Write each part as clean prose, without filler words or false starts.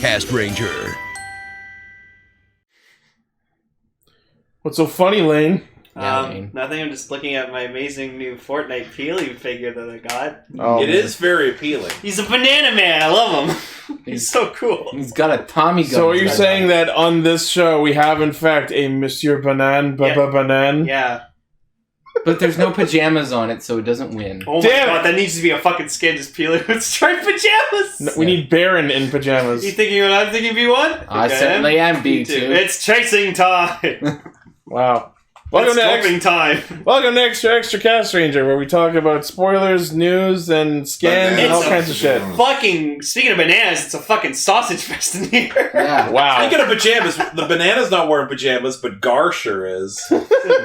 Castranger. What's so funny, Lane? Nothing. I'm just looking at my amazing new Fortnite Peely figure that I got. It is very appealing. He's a banana man. I love him. He's so cool. He's got a Tommy gun. So are you saying that on this show we have in fact a Monsieur Banan, Baba Banan? Yeah. But there's no pajamas on it, so it doesn't win. Oh my god, that needs to be a fucking skin just Peely with striped pajamas. No, we need Baron in pajamas. You thinking what I'm thinking, B1? I certainly am B2. It's chasing time. Wow. Welcome to Extra Cast Ranger, where we talk about spoilers, news, and scans, and all kinds of shit. Fucking, speaking of bananas, it's a fucking sausage fest in here. Yeah. Wow. Speaking of pajamas, the banana's not wearing pajamas, but Gar sure is.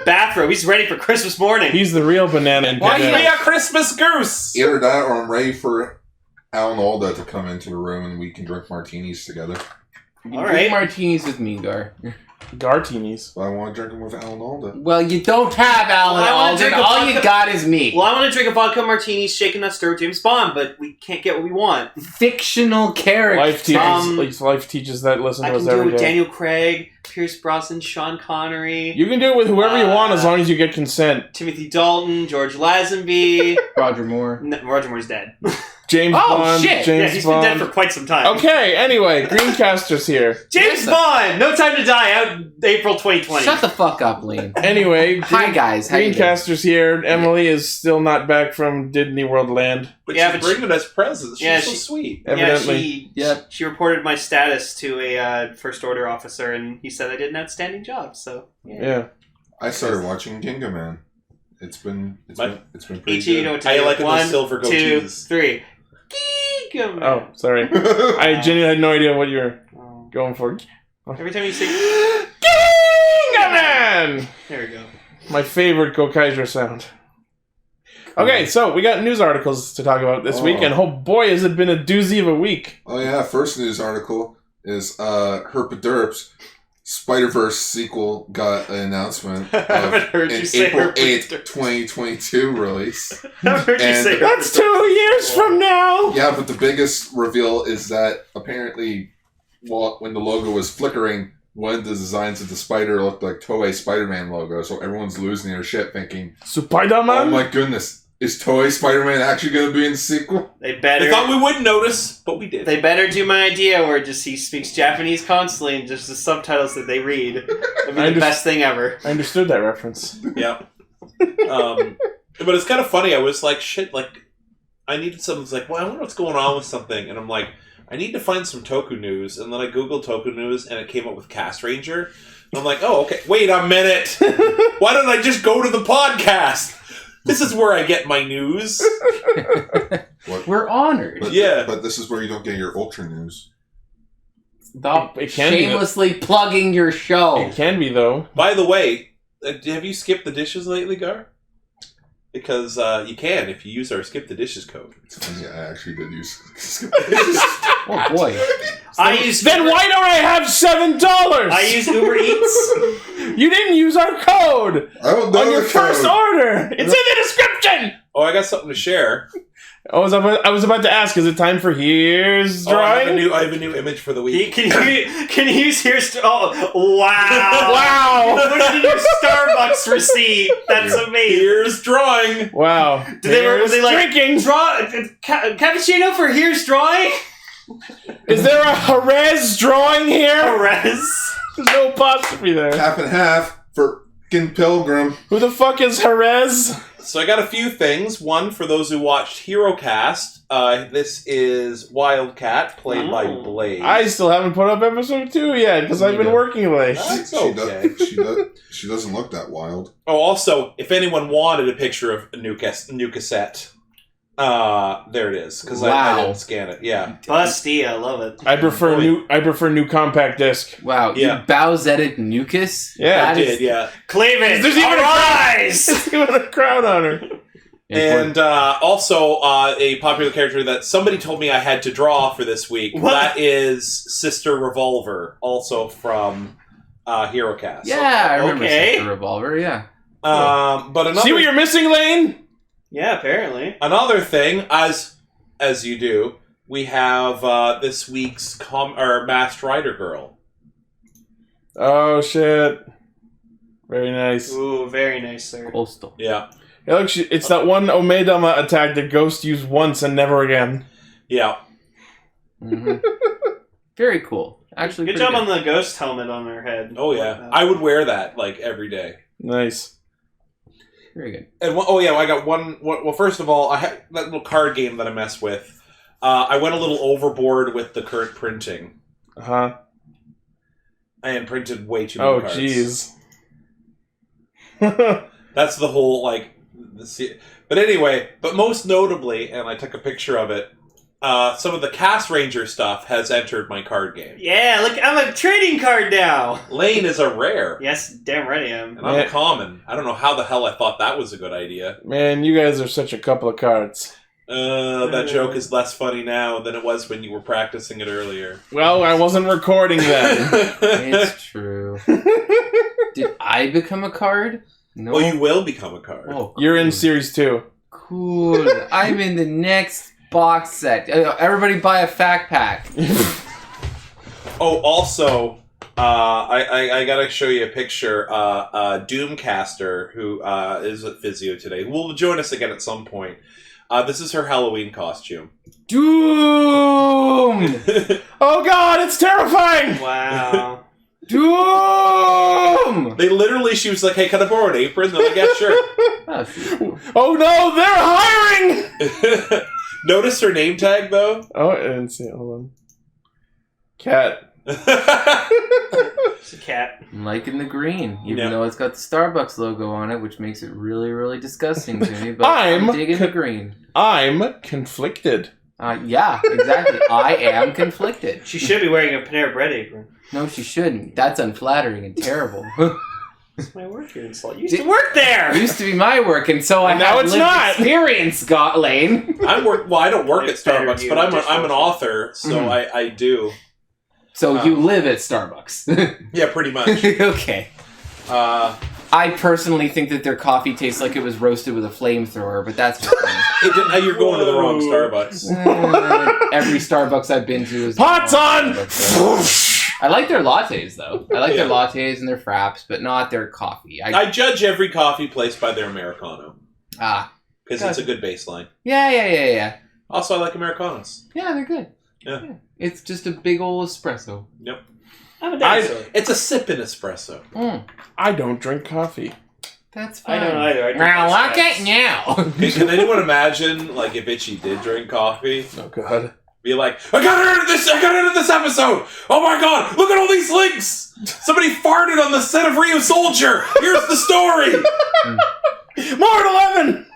Bathrobe, he's ready for Christmas morning. He's the real banana in Why pajamas. you a Christmas goose? Either that or I'm ready for Alan Alda to come into the room and we can drink martinis together. All right. Martinis with me, Gar. Gartinis. Well, I want to drink them with Alan Alda. Well, you don't have Alan Alda. All you got is me. Well, I want to drink a vodka martini, shaken not stirred James Bond, but we can't get what we want. Fictional character. Life teaches that. Listen to us every day. I can do it with Daniel Craig, Pierce Brosnan, Sean Connery. You can do it with whoever you want as long as you get consent. Timothy Dalton, George Lazenby. Roger Moore. No, Roger Moore's dead. James Bond. Shit. James he's Bond. been dead for quite some time. Okay, anyway, Greencaster's here. James Bond! No Time to Die, out April 2020. Shut the fuck up, Lane. Anyway, hi guys. Greencaster's here. Emily is still not back from Disney World Land. But she's bringing us presents. She's so sweet. Evidently. She reported my status to a First Order officer, and he said I did an outstanding job, so... Yeah. I started watching Ginga Man. It's been pretty good. How you like those silver 1, 2, 3. Ginga Man. Oh, sorry. I genuinely had no idea what you were going for. Every time you say Ginga Man! There we go. My favorite Gokaiser sound. Okay, so we got news articles to talk about this week, and oh boy, has it been a doozy of a week. Oh yeah, first news article is Herpaderps Spider-Verse sequel got an announcement of an April 8th, 2022 release. That's 2 years from now! Yeah, but the biggest reveal is that apparently when the logo was flickering, one of the designs of the spider looked like Toei Spider-Man logo, so everyone's losing their shit thinking, Spider-Man? Oh my goodness, is Toei Spider-Man actually going to be in the sequel? They thought we wouldn't notice, but we did. They better do my idea where just he speaks Japanese constantly and just the subtitles that they read. That'd be the best thing ever. I understood that reference. Yeah. But it's kind of funny. I was like, shit, like, I needed something. It's like, well, I wonder what's going on with something. And I'm like, I need to find some Toku news. And then I Googled Toku news and it came up with Cast Ranger. And I'm like, oh, okay. Wait a minute. Why don't I just go to the podcast? This is where I get my news. We're honored. But this is where you don't get your Ultra news. Stop shamelessly plugging your show. It can be, though. By the way, have you skipped the dishes lately, Gar? Because you can if you use our Skip the Dishes code. Yeah, I actually did use Skip the Dishes. Oh, boy. Then why don't I have $7? I used Uber Eats. You didn't use our code on your first order. It's in the description. Oh, I got something to share. I was about to ask, is it time for Here's Drawing? I have a new image for the week. Can you use Here's... Oh, wow. Wow. You put it in your Starbucks receipt. That's amazing. Here's Drawing. Wow. Were they like, drinking. Cappuccino for Here's Drawing? Is there a Jerez drawing here? Jerez? There's no apostrophe there. Half and half for Pilgrim. Who the fuck is Jerez? So I got a few things. One, for those who watched HeroCast, this is Wildcat, played by Blaze. I still haven't put up episode 2 yet, because I've been working late. That's okay. She doesn't look that wild. Oh, also, if anyone wanted a picture of a new cassette, there it is. Because I didn't scan it. Yeah, busty. I love it. I prefer new compact disc. Wow, yeah. You Bowsetted Nucus? Yeah, I did. Yeah, Cleavage. There's even There's even a crown on her. And also a popular character that somebody told me I had to draw for this week. What? That is Sister Revolver, also from HeroCast. Yeah, I remember Sister Revolver. Yeah. But another See what you're missing, Lane? Yeah, apparently. Another thing, as you do, we have this week's Masked Rider Girl. Oh, shit. Very nice. Ooh, very nice, sir. Coastal. Yeah. It's that one Omedama attack that Ghost used once and never again. Yeah. Mm-hmm. Very cool. Actually, good job on the ghost helmet on her head. Oh, yeah. I would wear that, like, every day. Nice. Very good. And I got one. Well, first of all, I had that little card game that I mess with. I went a little overboard with the current printing. Uh-huh. I had printed way too many cards. Oh, jeez. That's the whole, like... But anyway, most notably, and I took a picture of it, some of the Cast Ranger stuff has entered my card game. Yeah, look, I'm a trading card now. Lane is a rare. Yes, damn right I am. And I'm a common. I don't know how the hell I thought that was a good idea. Man, you guys are such a couple of cards. That joke is less funny now than it was when you were practicing it earlier. Well, I wasn't recording then. It's true. Did I become a card? No. Well, you will become a card. Oh, cool. You're in Series 2. Cool. I'm in the next box set. Everybody buy a fact pack. Oh, also, I gotta show you a picture. Doomcaster, who is at Physio today, will join us again at some point. This is her Halloween costume. Doom! Oh god, it's terrifying! Wow. Doom! They literally, she was like, hey, can I borrow an apron? They're like, yeah, sure. Oh no, they're hiring! Notice her name tag, though? Oh, I didn't see it. Hold on. Cat. It's a cat. I'm liking the green, even though it's got the Starbucks logo on it, which makes it really, really disgusting to me. But I'm digging the green. I'm conflicted. Yeah, exactly. I am conflicted. She should be wearing a Panera Bread apron. No, she shouldn't. That's unflattering and terrible. It's my work here, insult. You used to work there! It used to be my work, and so I now have it's lived not. Experience, Lane. I don't work at Starbucks, but I'm an author, so I do. So you live at Starbucks. Yeah, pretty much. Okay. I personally think that their coffee tastes like it was roasted with a flamethrower, but that's just me. You're going to the wrong Starbucks. Every Starbucks I've been to is... Pots on! I like their lattes, though. I like their lattes and their fraps, but not their coffee. I judge every coffee place by their Americano. Because it's a good baseline. Yeah. Also, I like Americanos. Yeah, they're good. Yeah. It's just a big old espresso. Yep. I'm a dinosaur. It's a sipping espresso. I don't drink coffee. That's fine. I don't either. I drink Now look espresso. at now. Can anyone imagine, like, if Itchy did drink coffee? Oh god. Be like, I got into this episode! Oh my god, look at all these links! Somebody farted on the set of Rio Soldier! Here's the story! More at 11!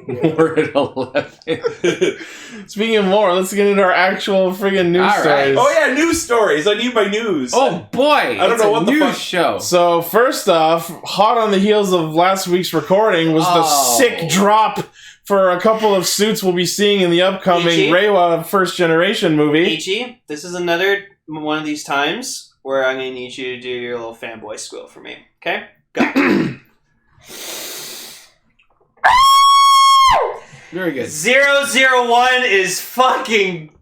We're at 11. Speaking of more, let's get into our actual friggin' news stories. Oh yeah, news stories. I need my news. Oh boy, I don't know what the news fuck. show. So first off, hot on the heels of last week's recording was the sick drop for a couple of suits we'll be seeing in the upcoming Reiwa First Generation movie. Ichi, this is another one of these times where I'm going to need you to do your little fanboy squeal for me. Okay? Go. Very good. 001 is fucking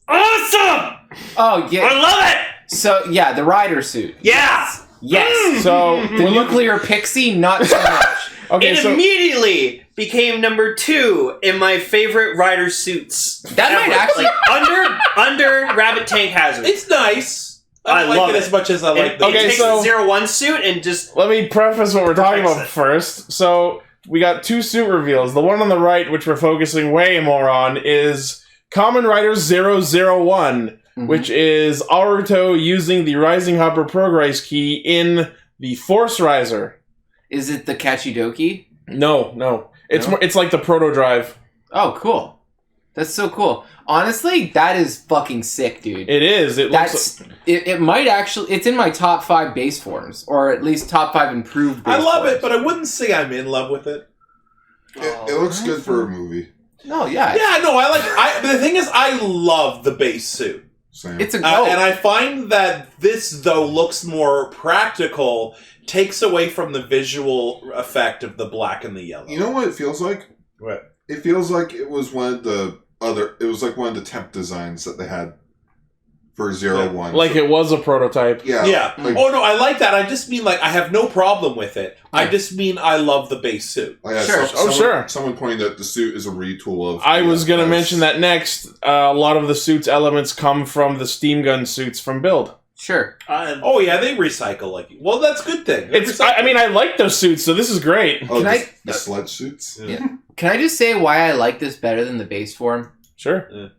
awesome! Oh yeah. I love it! So yeah, the Ryder Suit. Yeah! Yes. So The nuclear pixie, not so much. okay, It immediately became number 2 in my favorite Ryder Suits. That ever. might actually under Rabbit Tank Hazard. It's nice. I don't like love it as much as I like the... It takes the 01 suit and just... let me preface what we're talking about it. first. So we got 2 suit reveals. The one on the right, which we're focusing way more on, is Kamen Rider 001, which is Aruto using the Shining Hopper Progrise Key in the Force Riser. Is it the Kachidoki? No. It's like the proto drive. Oh, cool. That's so cool. Honestly, that is fucking sick, dude. It is. It might actually... It's in my top 5 base forms, or at least top 5 improved base I love forms. it, but I wouldn't say I'm in love with it. It looks good for a movie. No, yeah. Yeah, no, but the thing is, I love the base suit. Same. It's a go. And I find that this, though, looks more practical, takes away from the visual effect of the black and the yellow. You know what it feels like? What? It feels like it was one of the It was like one of the temp designs that they had for 01. Like it was a prototype. Yeah. Yeah. Like, Oh no, I like that. I just mean like I have no problem with it. I just mean I love the base suit. oh, yeah, Sure. Sure. Someone pointed out the suit is a retool of. I was going to mention that next. A lot of the suit's elements come from the steam gun suits from Build. Sure. Oh yeah, they recycle like. Well, that's a good thing. I mean, I like those suits, so this is great. Oh, Can the sled suits? Yeah. Can I just say why I like this better than the base form? Sure.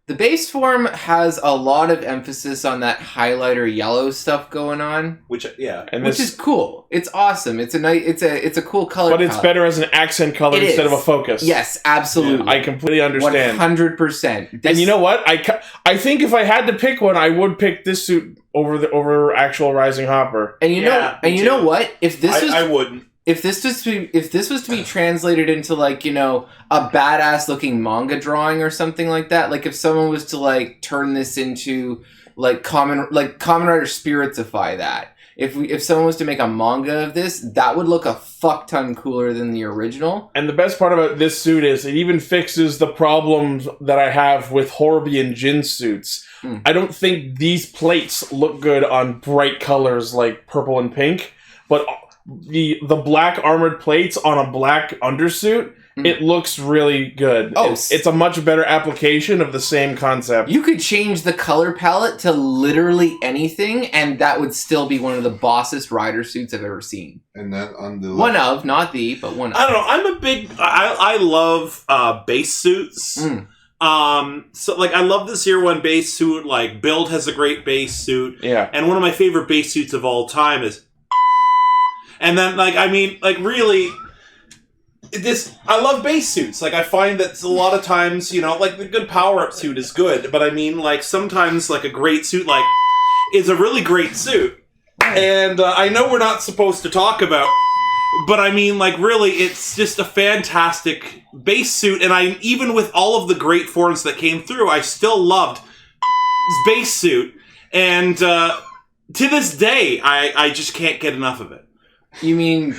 The base form has a lot of emphasis on that highlighter yellow stuff going on, Which And which this, is cool. It's awesome. It's a nice. It's a cool color. but it's palette. better as an accent color It instead is. of a focus. Yes, absolutely. I completely understand. 100%. And you know what? I think if I had to pick one, I would pick this suit over actual Rising Hopper. And you know what? If this was I wouldn't. if this was to be translated into like, you know, a badass looking manga drawing or something like that, like if someone was to like turn this into like Kamen Rider Spiritify that. If someone was to make a manga of this, that would look a fuck ton cooler than the original. And the best part about this suit is it even fixes the problems that I have with Horby and Jin suits. I don't think these plates look good on bright colors like purple and pink, but the black armored plates on a black undersuit, it looks really good. Oh, it's a much better application of the same concept. You could change the color palette to literally anything, and that would still be one of the bossest Ryder suits I've ever seen. And then on the One of, not the, but one of. I don't know. I'm a big. I love base suits. So like I love this year one base suit. Like Build has a great base suit. Yeah. And one of my favorite base suits of all time is. And then like I mean like really. I love base suits. Like, I find that a lot of times, you know, like, the good power-up suit is good, but I mean, like, sometimes, like, a great suit, like, is a really great suit. And I know we're not supposed to talk about, but I mean, like, really, it's just a fantastic base suit, and even with all of the great forms that came through, I still loved this base suit, and to this day, I just can't get enough of it. You mean...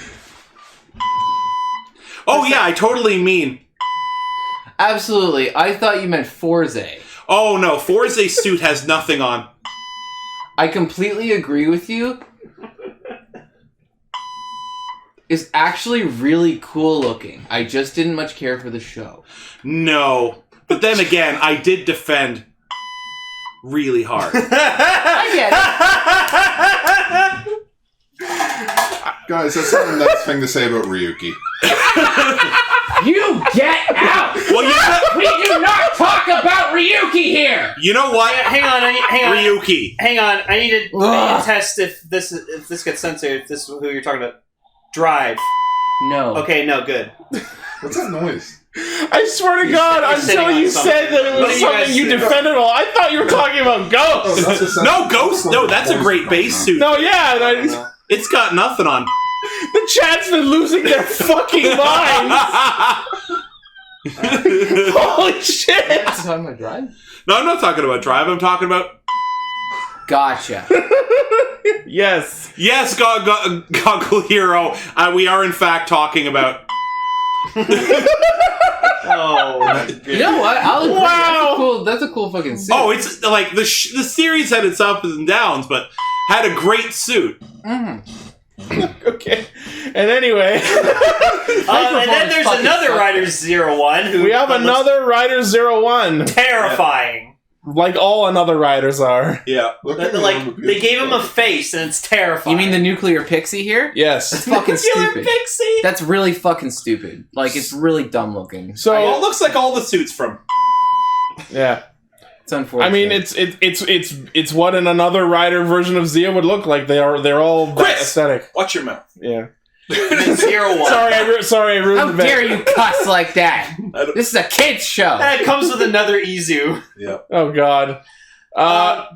Oh, yeah, I totally mean... Absolutely. I thought you meant Forze. Oh, no, Forze's suit has nothing on. I completely agree with you. It's actually really cool looking. I just didn't much care for the show. No. But then again, I did defend really hard. I get it. Guys, that's not a nice thing to say about Ryuki. You get out! Well, We do not talk about Ryuki here! you know what? Hang on. Ryuki. Hang on. I need to test if this gets censored. If this is who you're talking about. Drive. No. Okay. No. Good. What's that noise? I swear to God, until you said that it was something you defended all, I thought you were talking about Ghost. No, Ghost. No, that's a great base suit. No, yeah. It's got nothing on. The chat's been losing their fucking minds. Holy shit. Talking about Drive? No, I'm not talking about Drive. I'm talking about... Gotcha. Yes. Yes, Goggle Hero. We are, in fact, talking about... Oh. You know what? I'll agree. Wow. That's a cool fucking suit. Oh, it's like the series had its ups and downs, but had a great suit. Okay. And anyway. And then there's another Ryder 01 We have another Ryder 01. terrifying. Like all another Riders are. Yeah. They gave him a face, and it's terrifying. You mean the nuclear pixie here? Yes. That's fucking stupid. Pixie? That's really fucking stupid. Like, it's really dumb looking. So Well, it looks like all the suits from... yeah. It's unfortunate. I mean, it's what in another Rider version of Zia would look like. They're all that Chris! aesthetic. Watch your mouth. Yeah. 01. Sorry, I ruined how the bit. dare you cuss like that? This is a kid's show. And it comes with another Izu. Yeah. Oh God.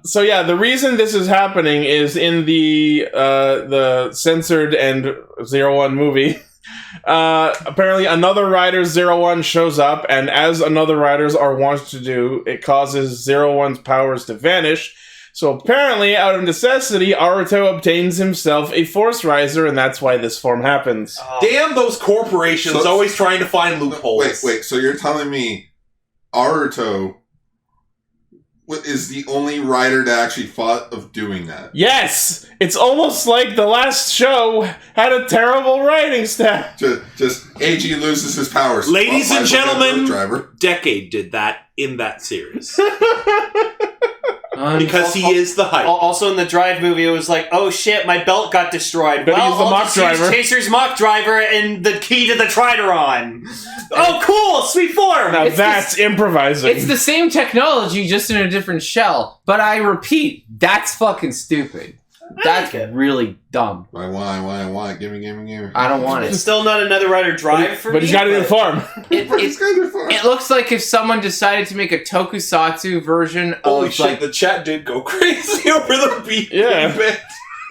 So yeah, the reason this is happening is in the censored and 01 movie. Apparently another Rider 01 shows up, and as another Riders are wont to do, it causes 01's powers to vanish. So apparently, out of necessity, Aruto obtains himself a Force Riser, and that's why this form happens. Damn those corporations always trying to find loopholes. Wait, so you're telling me Aruto is the only writer that actually thought of doing that. Yes! It's almost like the last show had a terrible writing staff. Just AG loses his powers. Ladies and gentlemen, driver. Decade did that in that series. Because he is the hype. Also in the Drive movie, it was like, oh shit, my belt got destroyed. Better use the I'll mock just use driver. Chaser's mock driver and the key to the Trideron. Oh, cool! Sweet form! Now It's that's improvising. It's the same technology, just in a different shell. But I repeat, that's fucking stupid. That's really dumb. Why? Give me. I don't want It's it. still not another Rider Drive for me. But he's got to inform. It looks like if someone decided to make a tokusatsu version Holy of shit, like, the chat did go crazy over the beat. Yeah. bit.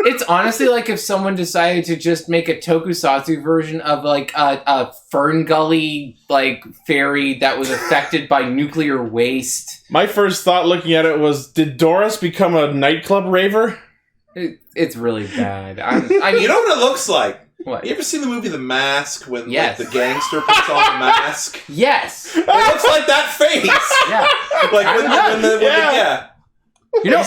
it's honestly like if someone decided to just make a tokusatsu version of like a Fern Gully like fairy that was affected by nuclear waste. My first thought looking at it was, did Doris become a nightclub raver? It's really bad. I mean, You know what it looks like? what? You ever seen the movie The Mask when Yes. like, the gangster puts on the mask? Yes. It looks like that face. Yeah. Like when the Yeah. You know,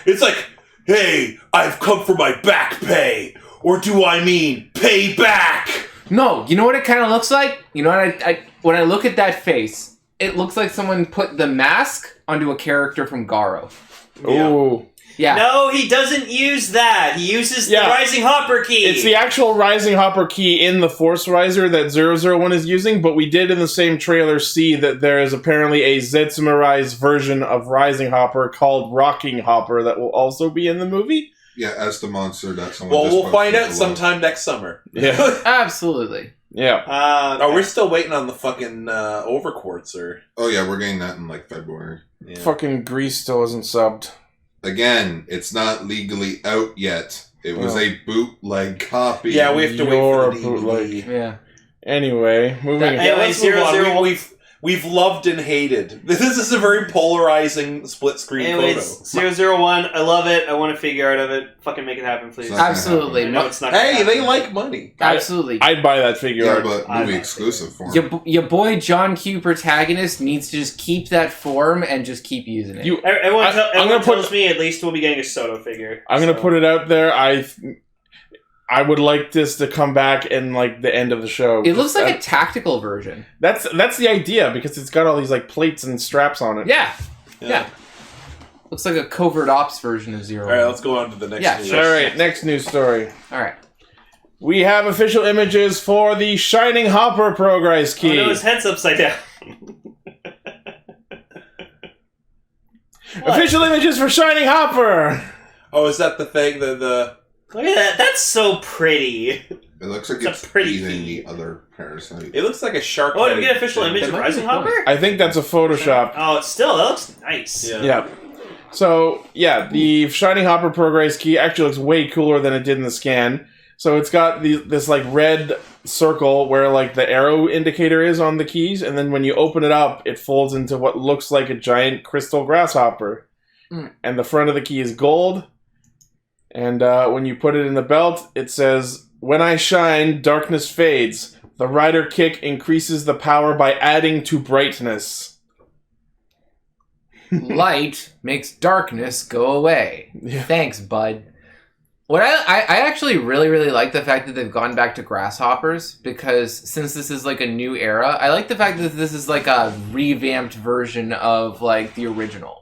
it's like, hey, I've come for my back pay, or do I mean pay back? no. You know what it kind of looks like? You know what? When I look at that face, it looks like someone put the mask onto a character from Garo. Ooh. Yeah. No, he doesn't use that. He uses the Yeah. Rising Hopper key. It's the actual Rising Hopper key in the Force Riser that 001 is using, but we did in the same trailer see that there is apparently a Zetsumarized version of Rising Hopper called Rocking Hopper that will also be in the movie. Yeah, as the monster that someone Well, just we'll find posted out below. sometime next summer. Yeah. Absolutely. Yeah. Oh, we're still waiting on the fucking Overquartzer. Oh yeah, we're getting that in like February. Yeah. Fucking Grease still isn't subbed. Again, it's not legally out yet. It was Oh. a bootleg copy. Yeah, we have to wait You're for a the bootleg. DVD. Yeah. Anyway, moving That- on. Anyway, Let's move on. 001. We've loved and hated. This is a very polarizing split screen Anyways, photo. 001, I love it. I want a figure out of it. Fucking make it happen, please. It's not gonna Absolutely. I know it's not. Hey, gonna they happen. like money. Absolutely. I'd buy that figure Yeah, art. but I movie like exclusive for him. Your boy John Q protagonist needs to just keep that form and just keep using it. Everyone, I'm everyone gonna put- tells me at least we'll be getting a Soto figure. I'm gonna put it out there. I would like this to come back in like the end of the show. It looks like a tactical version. That's the idea because it's got all these like plates and straps on it. Yeah. Yeah. Looks like a covert ops version of Zero. All right, let's go on to the next. Yeah, news. sure. All right, next news story. All right. We have official images for the Shining Hopper Progrise Oh Key. no, his head's upside down. What? Official images for Shining Hopper. Oh, is that the thing? The Look at that. That's so pretty. It looks like It's it's a pretty eating key. the other parasite. it looks like a shark. Oh, did we get an official image That of might be Rising fun. Hopper? I think that's a Photoshop. Oh, it's still, that looks nice. Yeah. Yeah. So, yeah, the Shining Hopper Progrise Key actually looks way cooler than it did in the scan. So it's got this like red circle where like the arrow indicator is on the keys, and then when you open it up, it folds into what looks like a giant crystal grasshopper. Mm. And the front of the key is gold. And when you put it in the belt, it says, "When I shine, darkness fades. The rider kick increases the power by adding to brightness." Light makes darkness go away. Yeah. Thanks, bud. What I actually really like the fact that they've gone back to grasshoppers, because since this is like a new era, I like the fact that this is like a revamped version of like the original.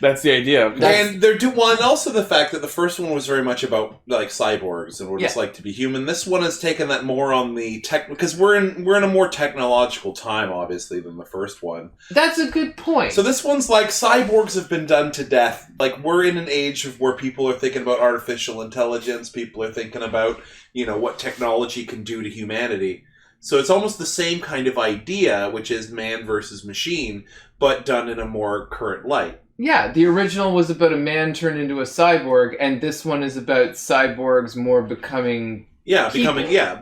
That's the idea. And they're and also the fact that the first one was very much about like cyborgs and what it's Yeah. like to be human. This one has taken that more on the tech, because we're in a more technological time, obviously, than the first one. That's a good point. So this one's like cyborgs have been done to death. Like we're in an age of where people are thinking about artificial intelligence. People are thinking about what technology can do to humanity. So it's almost the same kind of idea, which is man versus machine, but done in a more current light. Yeah, the original was about a man turned into a cyborg, and this one is about cyborgs more becoming... Yeah, people.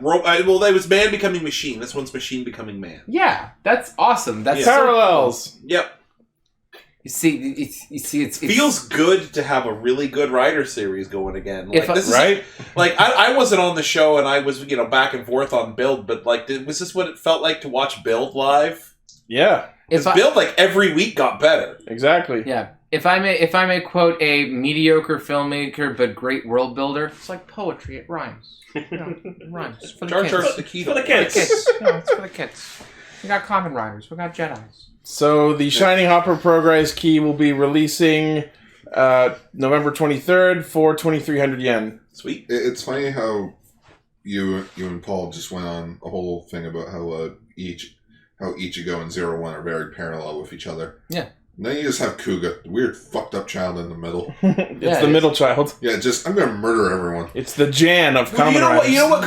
well, that was man becoming machine. This one's machine becoming man. Yeah, that's awesome. That's so Parallels. Yep. You see, it's Feels good to have a really good Ryder series going again. Like, If I- this is Right? like I wasn't on the show and I was back and forth on Build, but like, was this what it felt like to watch Build live? Yeah, His build like every week got better. exactly. Yeah. If I may quote a mediocre filmmaker but great world builder, it's like poetry. It rhymes. You know, it rhymes. For the Jar kids. Jar's the key For the to kids. It's for the kids. We got Kamen Riders. We got Jedis. So the Shining Hopper Progrise Key will be releasing November 23rd for 2,300 yen. Sweet. It's funny how you and Paul just went on a whole thing about how Ichigo and 01 are very parallel with each other. Yeah. And then you just have Kuga, the weird fucked up child in the middle. It's the middle child. Yeah, just I'm gonna murder everyone. It's the Jan of Well, Kamen Riders. you know what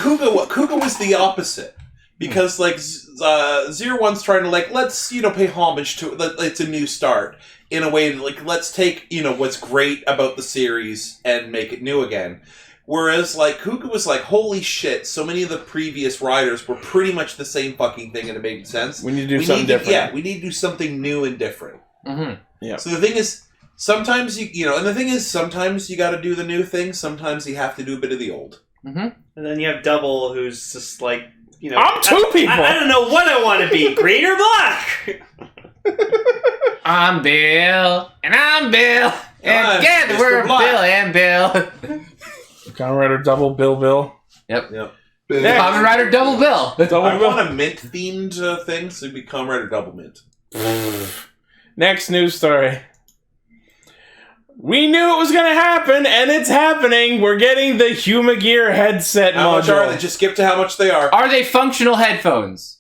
Kuga was the opposite. Because, like, 01's trying to, like, let's, pay homage to it. It's a new start. In a way, like, let's take, what's great about the series and make it new again. Whereas, like, Kuga was like, holy shit, so many of the previous riders were pretty much the same fucking thing and it made sense. We need to do something different. Yeah, we need to do something new and different. Mm-hmm. Yeah. So the thing is, sometimes sometimes you gotta do the new thing, sometimes you have to do a bit of the old. Mm-hmm. And then you have Double, who's just like, I'm two people! I don't know what I want to be, green or black! I'm Bill, and I'm Bill, and I'm together Mr. we're Black. Bill and Bill. Kamen Rider Double Bill. Yep. Yep. Kamen Rider Double Bill. Double I Bill. want a mint-themed thing, so it'd be Kamen Rider Double Mint. Next news story. We knew it was going to happen, and it's happening. We're getting the Humagear headset How much module. are they? Just skip to how much they are. Are they functional headphones?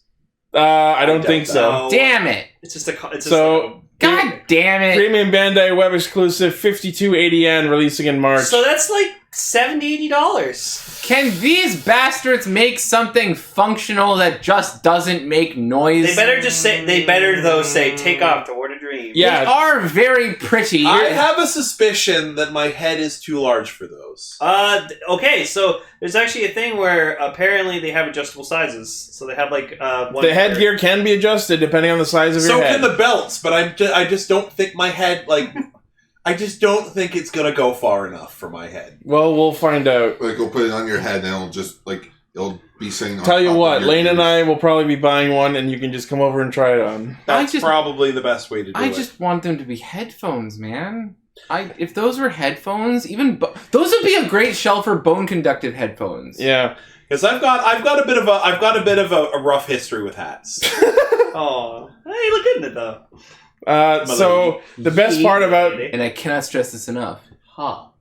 I don't think so. No. Damn it. It's just a... It's just So, God damn it. Premium Bandai web exclusive 5280 yen releasing in March. So that's like $70, $80. Can these bastards make something functional that just doesn't make noise? They better say, take off toward a dream. Yeah. They are very pretty. I have a suspicion that my head is too large for those. Okay, so there's actually a thing where apparently they have adjustable sizes. So they have like one... The headgear can be adjusted depending on the size of So your head. can the belts, but I just don't think my head, like... I just don't think it's gonna go far enough for my head. Well, we'll find out. Like, go put it on your head, and it'll just it'll be sitting on Tell you top what, of your Lane and ears. I will probably be buying one, and you can just come over and try it on. That's probably the best way to do it. I just want them to be headphones, man. If those were headphones, those would be a great shell for bone conductive headphones. Yeah. Because I've got a bit of a rough history with hats. Oh, hey, you look good in it though. So the best part about And I cannot stress this enough. Yeah.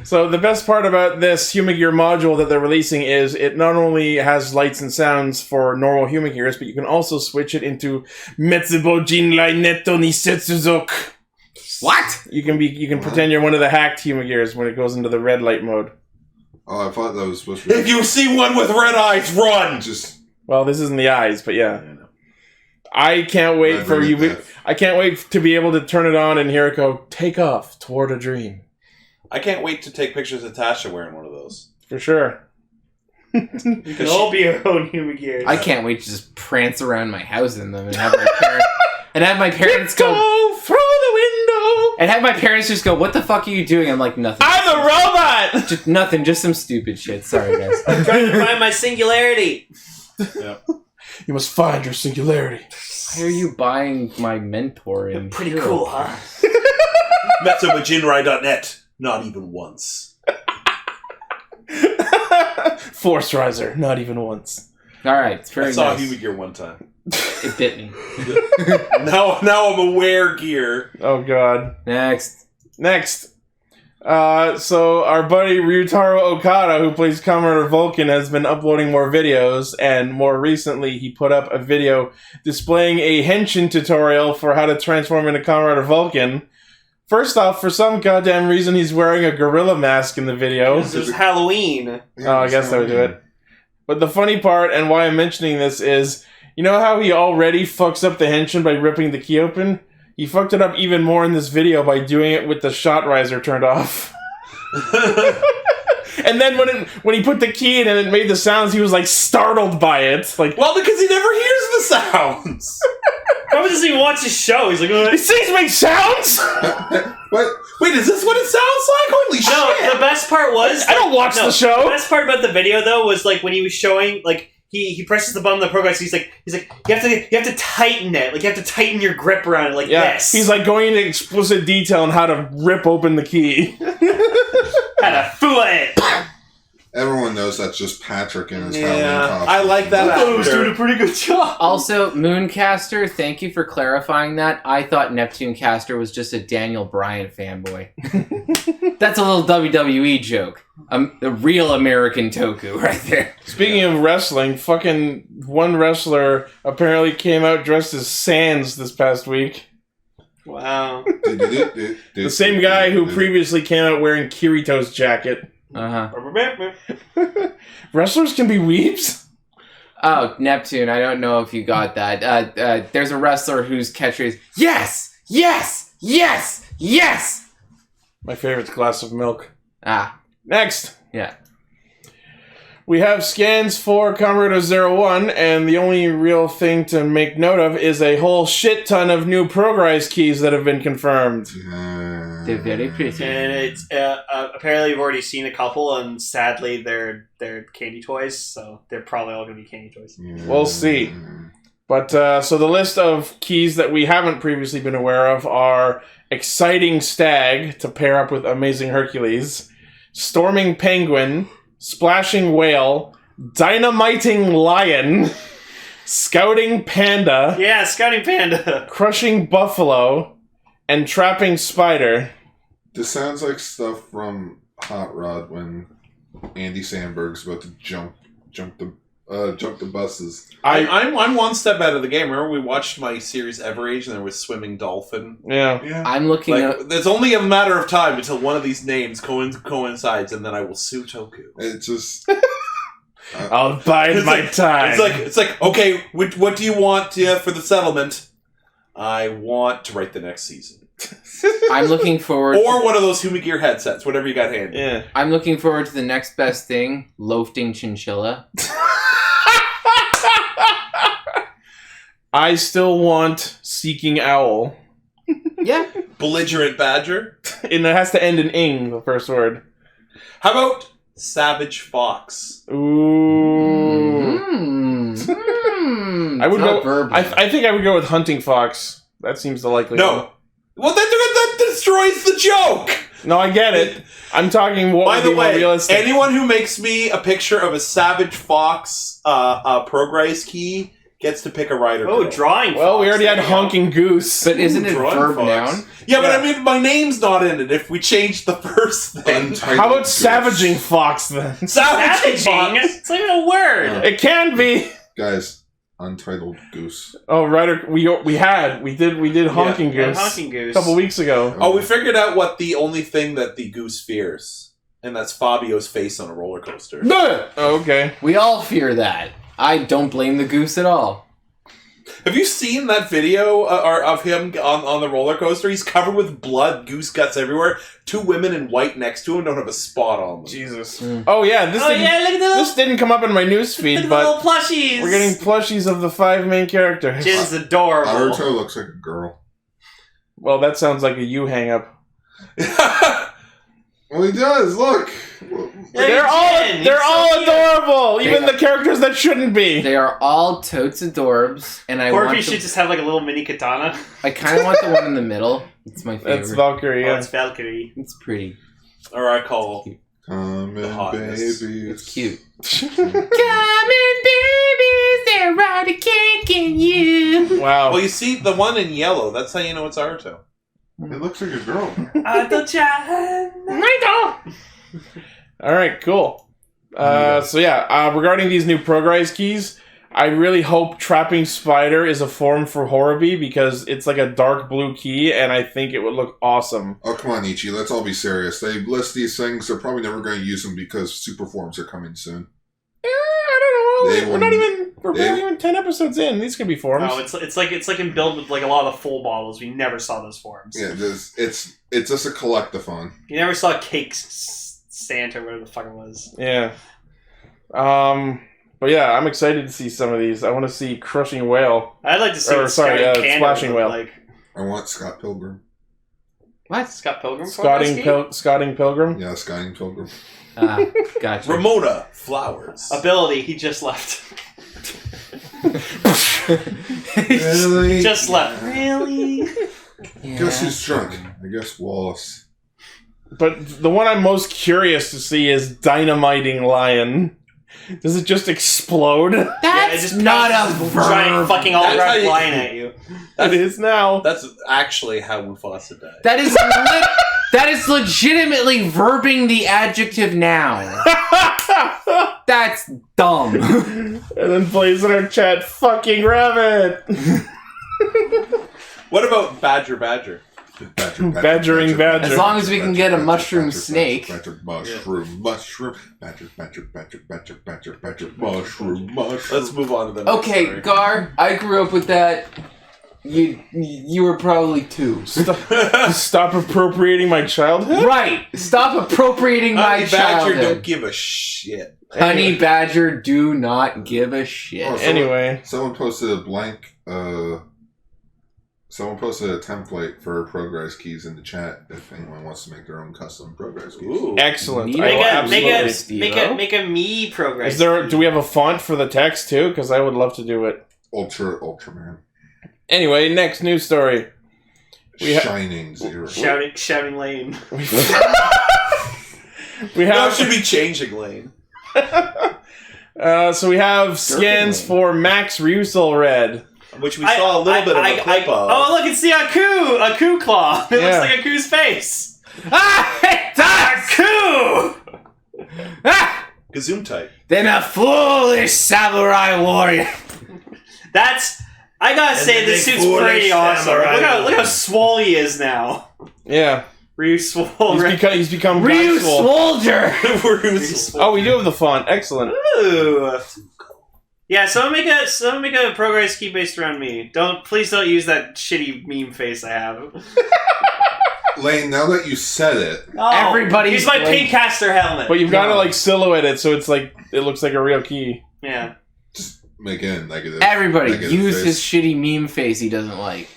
So the best part about this Humagear module that they're releasing is it not only has lights and sounds for normal Humagears, but you can also switch it into Metsubo Jinrai Netto ni Setsuzok. What? You can pretend you're one of the hacked Humagears when it goes into the red light mode. Oh, I thought that was supposed to be. If you see one with red eyes, run! Well, this isn't the eyes, but yeah. I can't wait for you. I can't wait to be able to turn it on and hear it go, take off toward a dream. I can't wait to take pictures of Tasha wearing one of those. For sure. You can all be your own human gears. I can't wait to just prance around my house in them and have my parents go through the window. And have my parents just go, what the fuck are you doing? I'm like, nothing. I'm a robot. Just nothing, just some stupid shit. Sorry, guys. I'm trying to find my singularity. Yeah. You must find your singularity. Why are you buying my mentor in Pretty Hero? cool, huh? Metsubajinrai.net. Not even once. Force Riser, not even once. Alright, it's very I saw nice. Human Gear one time. It bit me. now I'm aware gear. Oh god. Next. So our buddy Ryutaro Okada, who plays Kamen Rider Vulcan, has been uploading more videos, and more recently he put up a video displaying a Henshin tutorial for how to transform into Kamen Rider Vulcan. First off, for some goddamn reason, he's wearing a gorilla mask in the video. This is Halloween. Oh, I guess that would do it. But the funny part, and why I'm mentioning this, is, you know how he already fucks up the Henshin by ripping the key open? He fucked it up even more in this video by doing it with the shot riser turned off. And then when he put the key in and it made the sounds, he was like startled by it. Like, well, because he never hears the sounds. Probably doesn't even watch his show. He's like, these things make sounds? What? Wait, is this what it sounds like? Holy shit! No, the best part was... I don't watch the show. The best part about the video, though, was like when he was showing... Like, he presses the button on the progress. He's like you have to tighten it. Like you have to tighten your grip around it like this. He's like going into explicit detail on how to rip open the key. How to fool it. Everyone knows that's just Patrick in his Halloween costume. I like that. I thought he was doing a pretty good job. Also, Mooncaster, thank you for clarifying that. I thought Neptune Caster was just a Daniel Bryan fanboy. That's a little WWE joke. A real American Toku right there. Speaking of wrestling, fucking one wrestler apparently came out dressed as Sans this past week. Wow. The same guy who previously came out wearing Kirito's jacket. Wrestlers can be weebs? Oh, Neptune, I don't know if you got that. There's a wrestler whose catchphrase, yes! Yes! Yes! Yes! My favorite's glass of milk. Next! Yeah. We have scans for Kamen Rider 01, and the only real thing to make note of is a whole shit ton of new Progrise keys that have been confirmed. They're very pretty. And it's apparently you've already seen a couple, and sadly they're candy toys, so they're probably all going to be candy toys. We'll see. But, so the list of keys that we haven't previously been aware of are Exciting Stag to pair up with Amazing Hercules, Storming Penguin, Splashing Whale, Dynamiting Lion, Scouting Panda. Yeah, Scouting Panda. Crushing Buffalo, and Trapping Spider. This sounds like stuff from Hot Rod when Andy Samberg's about to jump the buses. I'm one step out of the game. Remember we watched my series Everage and there was Swimming Dolphin? Yeah. I'm looking up... There's only a matter of time until one of these names coincides and then I will sue Toku. It's just... I'll bide my time. It's like, okay, what do you want for the settlement? I want to write the next season. I'm looking forward or one of those Humi Gear headsets, whatever you got handy. Yeah. I'm looking forward to the next best thing, Loafing Chinchilla. I still want Seeking Owl. Yeah. Belligerent Badger. And it has to end in ing, the first word. How about Savage Fox? Ooh. I would go. I think I would go with Hunting Fox. That seems the likely one. No. Well, that destroys the joke! No, I get it. I'm talking what By would the be more way, realistic. anyone who makes me a picture of a Savage Fox Progrise Key gets to pick a Rider. Oh, girl. Drawing Well, Fox. we already had Honking Goose. But isn't it Drawing verb Fox. noun? Yeah, but I mean, my name's not in it if we change the first thing. Untitled How about Goose. Savaging Fox then? Savaging Savaging? Fox! It's not even a word. It can be. Guys, Untitled Goose. Oh, Ryder, we did Honking And Goose Honking Goose. a couple weeks ago. Oh, we figured out what the only thing that the goose fears. And that's Fabio's face on a roller coaster. Oh, okay. We all fear that. I don't blame the goose at all. Have you seen that video of him on the roller coaster? He's covered with blood, goose guts everywhere. Two women in white next to him don't have a spot on them. Jesus. Oh yeah, look at the this didn't come up in my news Look feed, at the but little plushies. we're getting plushies of the 5 main characters. Jin's adorable. Naruto looks like a girl. Well, that sounds like a you hang up. Well, he does. Look. Yeah, They're all so cute. adorable, even the characters that shouldn't be. They are all totes adorbs, and I Corby want should just have like a little mini katana. I kind of want the one in the middle. It's my favorite. That's Valkyrie. Oh, Yeah. it's Valkyrie. It's pretty. Or I call... Come The in, hotness. babies. It's cute. Come in, babies, they're Rider kicking you. Wow. Well, you see, the one in yellow, that's how you know it's Aruto. It looks like a girl. All right, cool. So yeah, regarding these new Progrise keys, I really hope Trapping Spider is a form for Horobi because it's like a dark blue key, and I think it would look awesome. Oh, come on, Ichi. Let's all be serious. They list these things. They're probably never going to use them because super forms are coming soon. I don't know. We're They- barely even 10 episodes in. These could be forms. No, it's like in build with like a lot of the full models. We never saw those forms. Yeah, it's just a collectathon. You never saw Cake Santa or whatever the fuck it was. Yeah. But yeah, I'm excited to see some of these. I want to see Crushing Whale. I'd like to see what sorry, Scouting Panda Splashing would look Whale. like. I want Scott Pilgrim. What? Scott Pilgrim? Scotting Pilgrim. Yeah, Scotting Pilgrim. Gotcha. Ramona Flowers. Ability, he just left. Really? Just left. Really? Yeah. Guess who's drunk? I guess Wallace. But the one I'm most curious to see is Dynamiting Lion. Does it just explode? That's just not a verb. Giant fucking autograph flying at you. It is now. That's actually how Mufasa died. That is legitimately verbing the adjective noun. That's dumb. And then plays in our chat, fucking rabbit. What about Badger? Badgering badger. As long as we can get a mushroom snake. Mushroom. Badger, mushroom. Let's move on to the next Okay, story. Gar, I grew up with that. You were probably 2. Stop appropriating my childhood? Right. Stop appropriating my Honey Badger childhood. don't give a shit. Honey Badger do not give a shit. Oh, Anyway. Someone posted a blank, someone posted a template for Progrise keys in the chat if anyone wants to make their own custom Progrise keys. Ooh. Excellent. Neat. I will absolutely. Make a me progress. Is there? Do we have a font for the text too? Because I would love to do it. Ultraman. Anyway, next news story. Shining Zero. Shouting Lane. We No, have. it should be changing lane. So we have skins for Max Russell Red. Which we saw a little bit of a clip of. Oh, look, it's the Aku claw. It looks like Aku's face. It does! Aku! Gazoom type. Then a foolish samurai warrior. I gotta say, this suit's pretty awesome. Look how swole he is now. Yeah. Ryu swole. He's become Ryu God swole. Soldier. Oh, we do have the font. Excellent. Ooh. Yeah, someone make a Progrise key based around me. Please don't use that shitty meme face I have. Lane, now that you said it, Everybody's use my pink caster helmet. But you've got to like silhouette it so it's like it looks like a real key. Yeah. just make it negative. Everybody negative use face. his shitty meme face he doesn't like.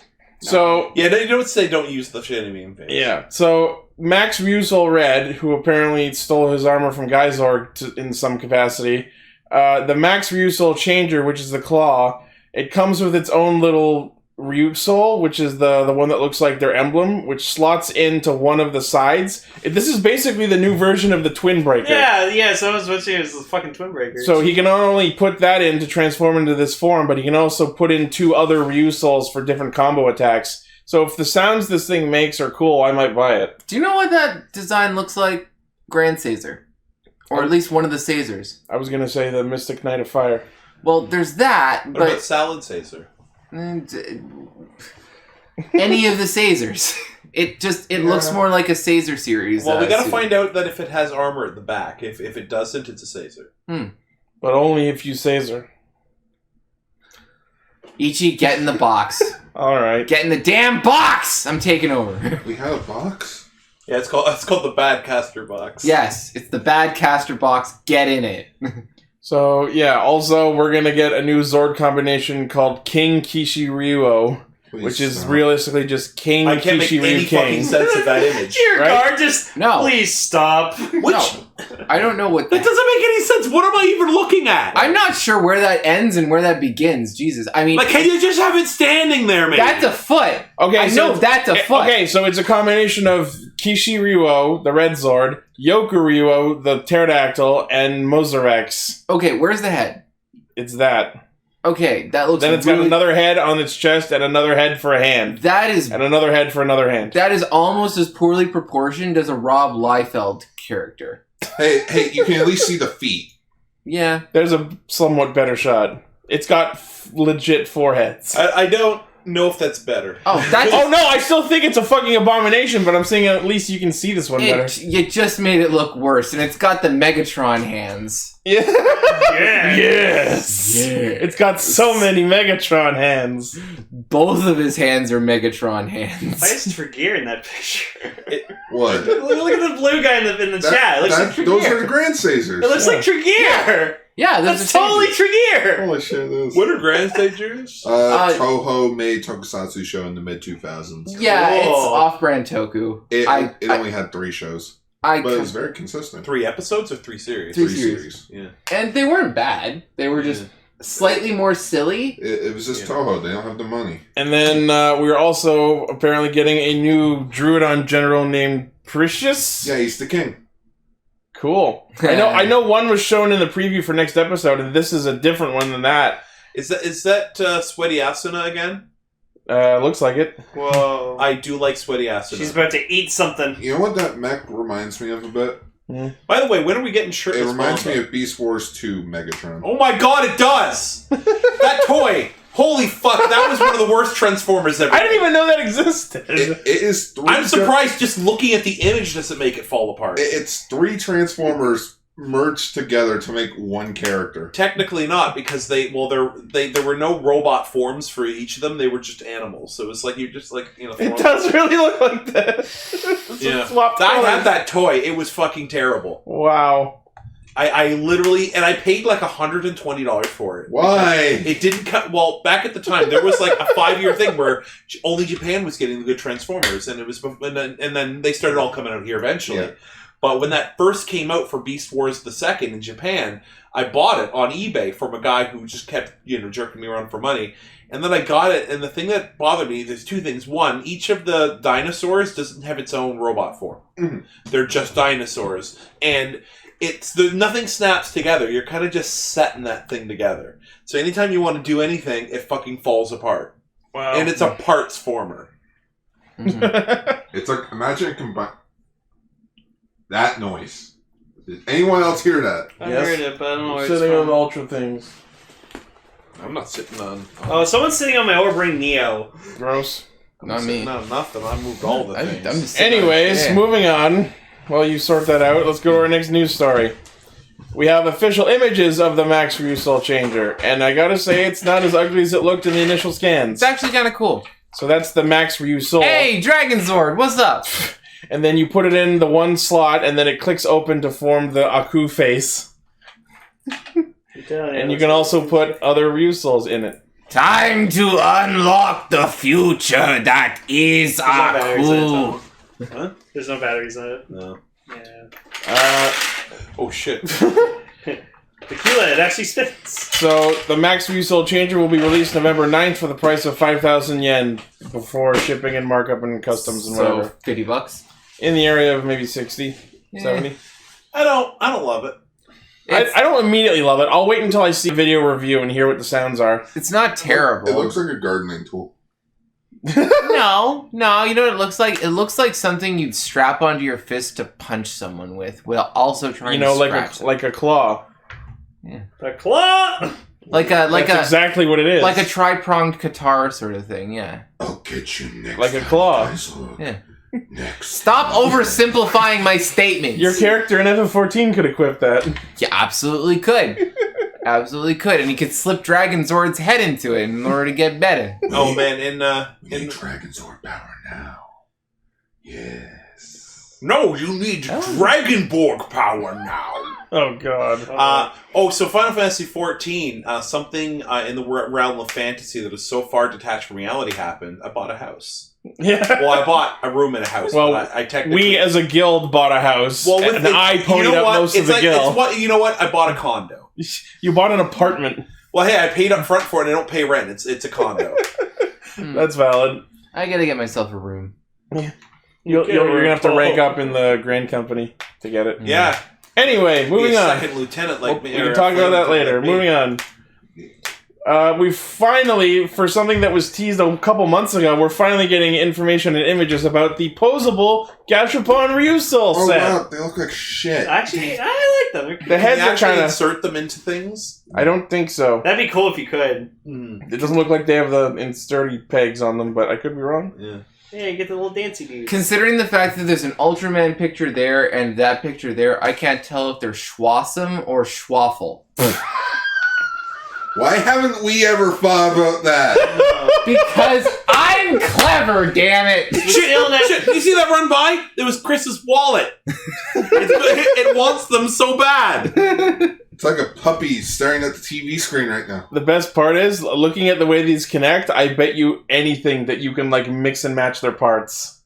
So Yeah, they don't say don't use the shitty meme face. yeah, so Max Russell Red, who apparently stole his armor from Geysorg in some capacity, the Max Russell Changer, which is the claw, it comes with its own little Ryusol, which is the one that looks like their emblem, which slots into one of the sides. This is basically the new version of the Twin Breaker. Yeah, so I was supposed to use the fucking Twin Breaker. So he can not only put that in to transform into this form, but he can also put in 2 other Ryusols for different combo attacks. So if the sounds this thing makes are cool, I might buy it. Do you know what that design looks like? Grand Caesar. Or at least one of the Caesars. I was going to say the Mystic Knight of Fire. Well, there's that, What about but... Salad Caesar? Any of the Caesars. It looks more like a Caesar series. Well, we gotta suit. find out that if it has armor at the back. If it doesn't, it's a Caesar. But only if you Caesar. Ichi, get in the box. Alright. Get in the damn box! I'm taking over. We had a box? Yeah, it's called the Bad Caster box. Yes, it's the bad caster box. Get in it. So, yeah, also we're going to get a new Zord combination called King Kishi Ryuo, which is realistically just King I can't make Kishi any Ryu fucking King. sense of that image. Dear Right? God, just No. please stop. No, I don't know what That doesn't make any sense. What am I even looking at? I'm not sure where that ends and where that begins. Jesus. I mean, Like, can you just have it standing there, maybe? that's a foot. Okay, I so know that's a foot. Okay, so it's a combination of Kishi Ryuo, the Red Zord, Yoku Ryuo, the Pterodactyl, and Mozarex. Okay, where's the head? It's that. Okay, that looks Then it's really... got another head on its chest and another head for a hand. That is And another head for another hand. That is almost as poorly proportioned as a Rob Liefeld character. Hey, you can at least see the feet. Yeah. There's a somewhat better shot. It's got legit 4 heads. I don't know if that's better. Oh, that's... Oh no, I still think it's a fucking abomination, but I'm saying at least you can see this one better. You just made it look worse, and it's got the Megatron hands. Yeah. Yeah. Yes. Yeah. It's got so many Megatron hands. Both of his hands are Megatron hands. Why is Tregear in that picture? What? Look at the blue guy in the chat. It looks like Tregear. Those are the Grand Caesars. It looks like Tregear. Yeah, That's totally Tregear. Holy shit, it is. What are Grand Stagers? Toho made tokusatsu show in the mid-2000s. Yeah, Whoa. it's off-brand Toku. It I only had 3 shows, I but it was very consistent. 3 episodes or 3 series? 3 3 series. series. Yeah. And they weren't bad. They were just slightly more silly. It was just Toho. They don't have the money. And then we're also apparently getting a new Druidon general named Plushies. Yeah, he's the king. Cool. I know one was shown in the preview for next episode, and this is a different one than that. Is that Sweaty Asuna again? Looks like it. Whoa. I do like Sweaty Asuna. She's about to eat something. You know what that mech reminds me of a bit? By the way, when are we getting shirtless? It reminds me of Beast Wars 2 Megatron. Oh my god, it does! That toy! Holy fuck, that was one of the worst Transformers ever. I didn't even know that existed. It is 3... I'm surprised just looking at the image doesn't make it fall apart. It's 3 Transformers merged together to make one character. Technically not, because there were no robot forms for each of them. They were just animals. So it was like you just it does really look like that. Yeah, I had that toy. It was fucking terrible. Wow. I literally, and I paid like $120 for it. Why? It didn't cut. Well, back at the time, there was like a 5-year thing where only Japan was getting the good Transformers, and it was, and then they started all coming out here eventually. Yeah. But when that first came out for Beast Wars II in Japan, I bought it on eBay from a guy who just kept jerking me around for money. And then I got it, and the thing that bothered me, there's 2 things. One, each of the dinosaurs doesn't have its own robot form. Mm-hmm. They're just dinosaurs. And nothing snaps together. You're kind of just setting that thing together. So anytime you want to do anything, it fucking falls apart. Wow. And it's a parts former. Mm-hmm. It's like, imagine that noise. Did anyone else hear that? I heard it, but I don't know where Sitting it's on from. Ultra things. I'm not sitting on... Oh, someone's sitting on my Overbring Neo. Gross. Not me. No, nothing. I moved all the things. I'm just sitting Anyways, on- moving on. While you sort that out, let's go to our next news story. We have official images of the Max Musil Changer, and I gotta say, it's not as ugly as it looked in the initial scans. It's actually kind of cool. So that's the Max Musil. Hey, Dragon Zord, what's up? And then you put it in the one slot, and then it clicks open to form the Aku face. And you can also put other Musils in it. Time to unlock the future that is Aku. Huh? There's no batteries on it. No. Yeah. Oh shit. Tequila, it actually spins. So the Max Musil Changer will be released November 9th for the price of 5,000 yen before shipping and markup and customs and So, whatever. $50. In the area of maybe 60, 70. I don't love it. I don't immediately love it. I'll wait until I see a video review and hear what the sounds are. It's not terrible. It looks like a gardening tool. No, you know what it looks like? It looks like something you'd strap onto your fist to punch someone with, while also trying to scratch them. like a claw. The claw! That's exactly what it is. Like a tri-pronged guitar sort of thing, yeah. I'll get you next Like a time, claw. Dinosaur. Yeah. Next. Stop oversimplifying my statements. Your character in FF14 could equip that. You absolutely could. Absolutely could. And you could slip Dragon Zord's head into it in order to get better. Oh man, We need Dragonzord power now. Yes. No, you need Dragonborg power now. Oh god. So Final Fantasy XIV, something in the realm of fantasy that was so far detached from reality happened. I bought a house. Yeah. Well, I bought a room in a house. Well, but I technically... we as a guild bought a house, and I ponied up most of the guild. You know what? I bought a condo. You bought an apartment. Well, hey, I paid up front for it, and I don't pay rent. It's a condo. That's valid. I gotta get myself a room. You're gonna have to rank up in the Grand Company to get it. Yeah. Anyway, moving Be a on. second lieutenant like me. We can talk about that later. Moving on. We finally, for something that was teased a couple months ago, we're finally getting information and images about the Poseable Gashapon Ryusil Oh set. wow, they look like shit. Actually, I like them. The heads Can you are actually kind of... insert them into things? I don't think so. That'd be cool if you could. It doesn't look like they have the sturdy pegs on them, but I could be wrong. Yeah. Yeah, you get the little dancey dude. Considering the fact that there's an Ultraman picture there and that picture there, I can't tell if they're Schwassum or Schwaffle. Why haven't we ever thought about that? Because I'm clever, damn it! Shit, you see that run by? It was Chris's wallet. It wants them so bad. It's like a puppy staring at the TV screen right now. The best part is, looking at the way these connect, I bet you anything that you can like mix and match their parts.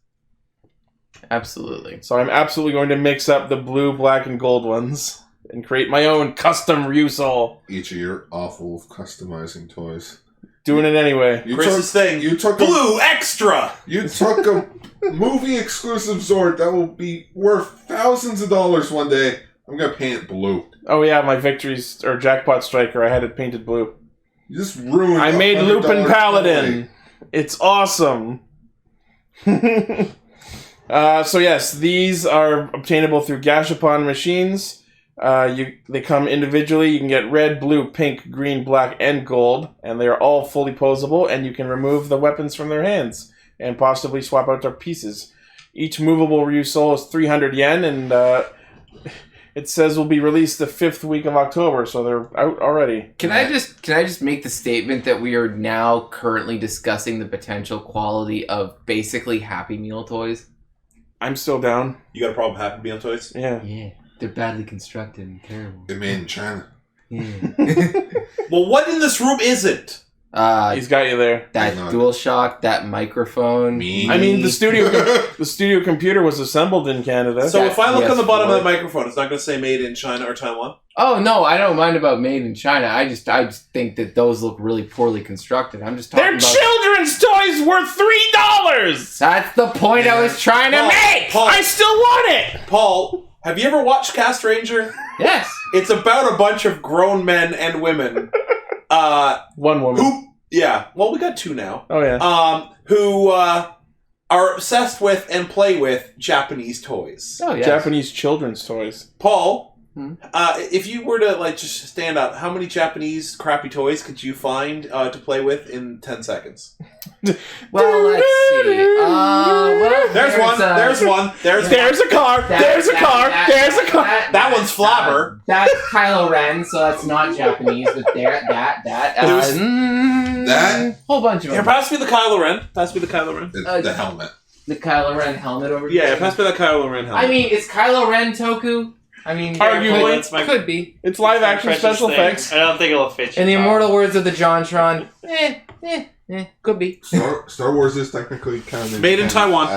Absolutely. So I'm absolutely going to mix up the blue, black, and gold ones. and create my own custom Ryusol. Each of your awful of customizing toys. Doing it anyway. Chris's thing. You took Blue Extra! You took a movie exclusive Zord that will be worth thousands of dollars one day. I'm going to paint it blue. Oh yeah, my Victories or Jackpot Striker, I had it painted blue. You just ruined I made $100 Lupin Paladin. toy. It's awesome. So yes, these are obtainable through Gashapon machines. They come individually. You can get red, blue, pink, green, black, and gold, and they are all fully posable. And you can remove the weapons from their hands and possibly swap out their pieces. Each movable Ryusol is 300 yen, and it says will be released the 5th week of October, so they're out already. Can I just make the statement that we are now currently discussing the potential quality of basically Happy Meal toys? I'm still down. You got a problem with Happy Meal toys? Yeah. Yeah, they're badly constructed and terrible. They're made in China. Yeah. Well, what in this room isn't? He's got you there. That DualShock, that microphone. Me. I mean, the studio computer was assembled in Canada. So if I look yes, on the bottom of Lord. that microphone, it's not going to say made in China or Taiwan? Oh no, I don't mind about made in China. I just think that those look really poorly constructed. I'm just talking They're about. children's toys worth $3. That's the point I was trying to make. Paul, I still want it. Paul, have you ever watched Caster Xenshin? Yes. It's about a bunch of grown men and women. One woman. Who? Yeah. Well, we got two now. Oh yeah. Who are obsessed with and play with Japanese toys. Oh yeah. Japanese children's toys. Paul, Hmm? if you were to just stand up, how many Japanese crappy toys could you find to play with in 10 seconds? Well, let's see. Well, There's one. There's one. There's a car. There's a car. There's a car. That one's Flabber. That's Kylo Ren, so that's not Japanese, but That? whole bunch of Here, them. pass me the Kylo Ren. Pass me the Kylo Ren. The helmet. The Kylo Ren helmet over Yeah, there. pass me that Kylo Ren helmet. I mean, is Kylo Ren Toku? I mean, Arguably. That's my could be. It's live action precious special thing. effects. I don't think it'll fit you. In the immortal words of the Jontron, could be. Star Wars is technically canon. Made in Taiwan.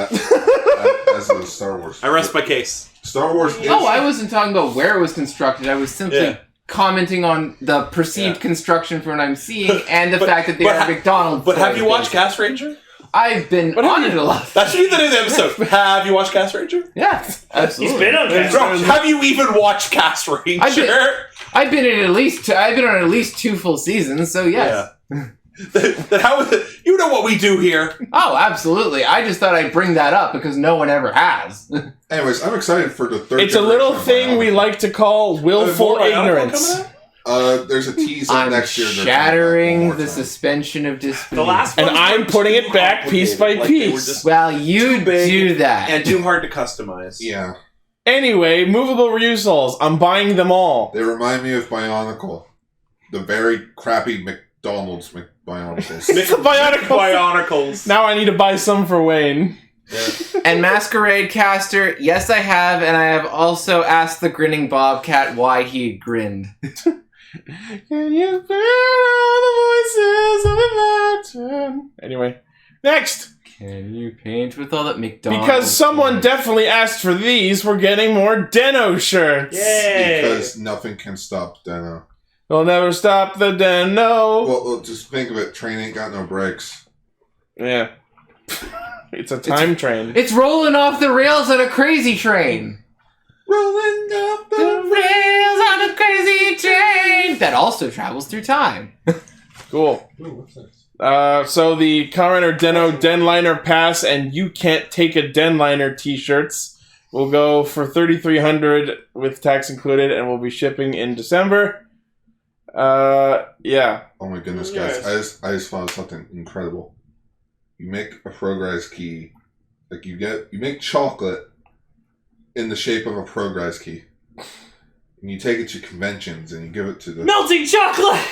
As a Star Wars. I rest my case. Star Wars is... Oh, I wasn't talking about where it was constructed. I was simply Yeah. commenting on the perceived construction from what I'm seeing and the fact that they but are McDonald's. But have toys, you watched basically. Caster Xenshin? I've been But have on you- it a lot. That should be the name of the episode. Have you watched Caster Xenshin? Yeah, absolutely. He's been on There's- Caster. Bro, have you even watched Caster Xenshin? I've been on at least 2 full seasons, so yes. Yeah. Then how is it? You know what we do here. Oh, absolutely. I just thought I'd bring that up because no one ever has. Anyways, I'm excited for the third It's a little generation of thing we Bionicle. like to call willful More Bionicle ignorance. coming out? There's a tease of I'm next year. they're coming shattering back one the more time. suspension of disbelief. The last And ones I'm were putting too it back piece by complicated. They were piece. just Well, you too big do that. and too hard to customize. Yeah. Anyway, movable Ryusols. I'm buying them all. They remind me of Bionicle. The very crappy McDonald's Bionicles. It's a Bionicles. Bionicles. Now I need to buy some for Wayne. And Masquerade Caster, yes, I have, and I have also asked the grinning Bobcat why he grinned. Can you hear all the voices of the mountain? Anyway, next. Can you paint with all that McDonald's? Because someone definitely asked for these, we're getting more Deno shirts. Yay! Because nothing can stop Deno. We'll never stop the Deno. Well, just think of it. Train ain't got no brakes. Yeah. It's a time train. It's rolling off the rails on a crazy train. Rolling up The rails on a crazy train that also travels through time. Cool. So the Kamen Rider Deno Denliner Pass and You Can't Take a Denliner t-shirts will go for $3,300 with tax included and will be shipping in December. Yeah. Oh my goodness, guys! I just found something incredible. You make a Progrise Key, like you make chocolate in the shape of a Progrise Key, and you take it to conventions and you give it to the Melting chocolate!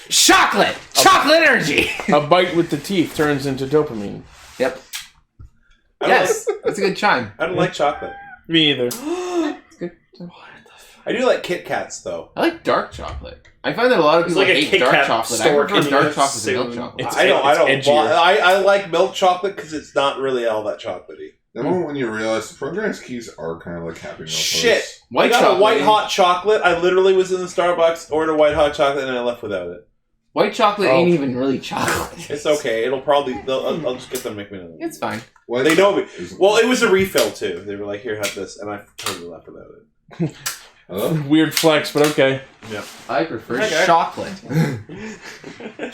Chocolate! Chocolate energy! A bite with the teeth turns into dopamine. Yep. I don't Yes, that's a good chime. I don't like chocolate. Me either. It's good. I do like Kit Kats, though. I like dark chocolate. I find that a lot of It's people like a hate Kit dark Kat chocolate. I store prefer can dark you chocolate to milk soon. chocolate. It's I don't. edgier. Well, I like milk chocolate because it's not really all that chocolatey. The moment when you realize the Progrise keys are kind of like Happy Meal Shit. toast. I got a white hot chocolate. I literally was in the Starbucks, ordered a white hot chocolate, and I left without it. White chocolate ain't even really chocolate. It's okay. It'll probably... I'll just get them to make me another. It's fine. They know me. Well, it was a refill, too. They were like, here, have this. And I totally left without it. Weird flex, but okay. Yeah. I prefer chocolate.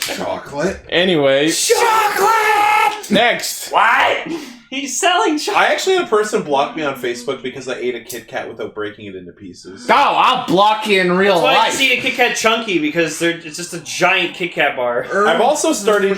Chocolate? Anyway. Chocolate! Next! What? He's selling chocolate. I actually had a person block me on Facebook because I ate a Kit Kat without breaking it into pieces. Oh, I'll block you in real That's why I life. just eat a Kit Kat Chunky, because it's just a giant Kit Kat bar. I've also started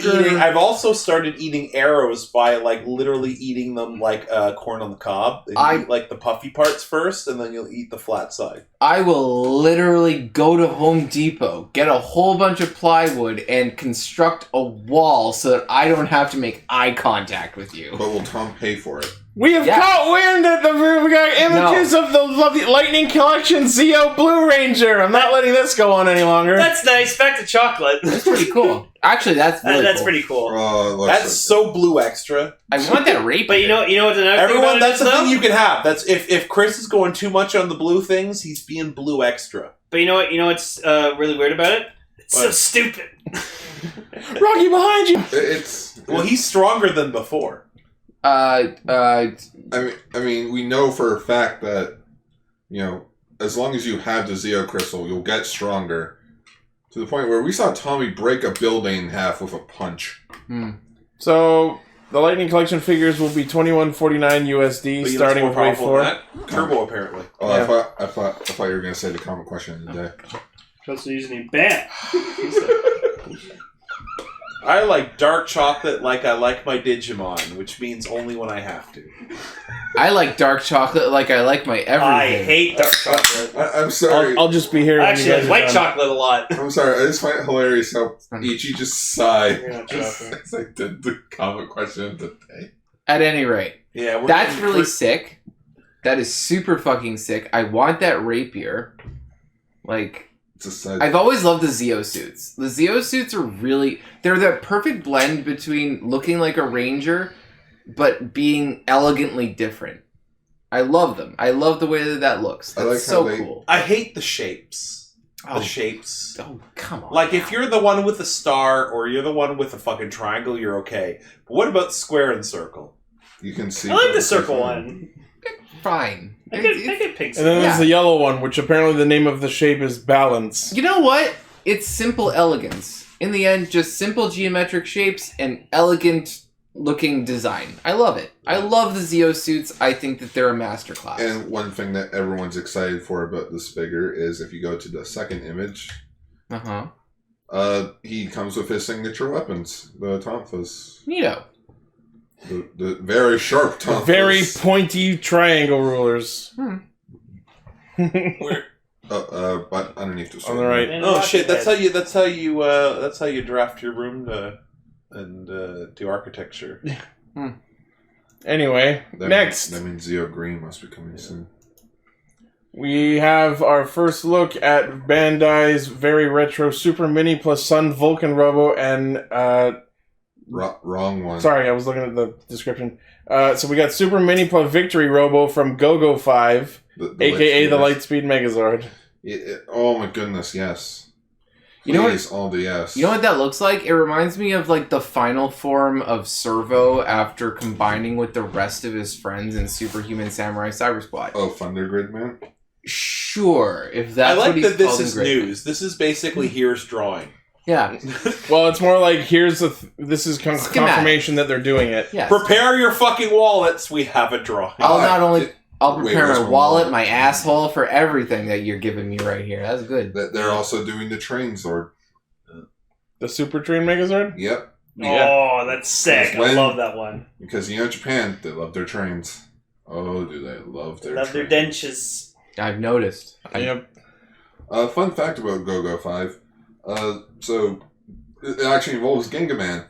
eating arrows by like literally eating them like corn on the cob. You eat like the puffy parts first, and then you'll eat the flat side. I will literally go to Home Depot, get a whole bunch of plywood, and construct a wall so that I don't have to make eye contact with you. But will Tom pay for it? We have caught wind that we got images of the lovely Lightning Collection Zeo Blue Ranger. I'm not letting this go on any longer. That's nice. Back to chocolate. That's pretty cool. Actually, that's really that's cool. pretty cool. That's so blue extra. I want that rape. But you know what another Everyone, thing that's the about it is, thing you can have. That's if Chris is going too much on the blue things, he's being blue extra. But you know what's really weird about it? It's so stupid. Rocky, behind you! Well, he's stronger than before. I mean, we know for a fact that, as long as you have the Zeo Crystal, you'll get stronger. To the point where we saw Tommy break a building in half with a punch. So, the Lightning Collection figures will be $21.49 USD, starting with Wave 4. Turbo, apparently. Oh, yeah. I thought you were going to say the common question of the day. Just using bam. I like dark chocolate like I like my Digimon, which means only when I have to. I like dark chocolate like I like my everything. I hate dark chocolate. I'm sorry. I'll just be here. Actually, I like white chocolate a lot. I'm sorry. I just find it hilarious how Ichi just sighed. It's It's like the common question of the day. At any rate, that's really sick. That is super fucking sick. I want that rapier. Like... I've always loved the Zeo suits. The Zeo suits are really... They're that perfect blend between looking like a ranger, but being elegantly different. I love them. I love the way that looks. That's cool. I hate the shapes. The shapes. Oh, come on. Like, if you're the one with the star, or you're the one with a fucking triangle, you're okay. But what about square and circle? You can see... I like the circle one. Fine. I get pink. And then there's the yellow one, which apparently the name of the shape is Balance. You know what? It's simple elegance. In the end, just simple geometric shapes and elegant looking design. I love it. I love the Zeo suits. I think that they're a masterclass. And one thing that everyone's excited for about this figure is if you go to the second image, he comes with his signature weapons, the Tonfas. Neato. The very sharp Tonfas. Very pointy triangle rulers. Where? But underneath the sword. On the right. Oh shit! That's how you draft your room and do architecture. Anyway, next. That means Zeo Green must be coming soon. We have our first look at Bandai's very retro Super Mini plus Sun Vulcan Robo and wrong one. Sorry, I was looking at the description. So we got Super Mini plus Victory Robo from GoGo 5, aka the Lightspeed Megazord. Oh my goodness, yes. Please, all the yes. You know what that looks like? It reminds me of like the final form of Servo after combining with the rest of his friends in Superhuman Samurai Cyber Squad. Oh, Thunder Grid Man? Sure, if that's I like what he's that this called is in Grid. news. This is basically here's drawing. Yeah. Well, it's more like this is confirmation that they're doing it. Yes. Prepare your fucking wallets. We have a drawing. I'll prepare my wallet, my asshole for everything that you're giving me right here. That's good. They're also doing the train Zord. The Super Train Megazord? Yep. Oh, that's sick. I love that one. Because Japan, they love their trains. Oh, do they love their trains. Their dentures. I've noticed. Yep. Fun fact about GoGo 5. So, it actually involves Gingaman.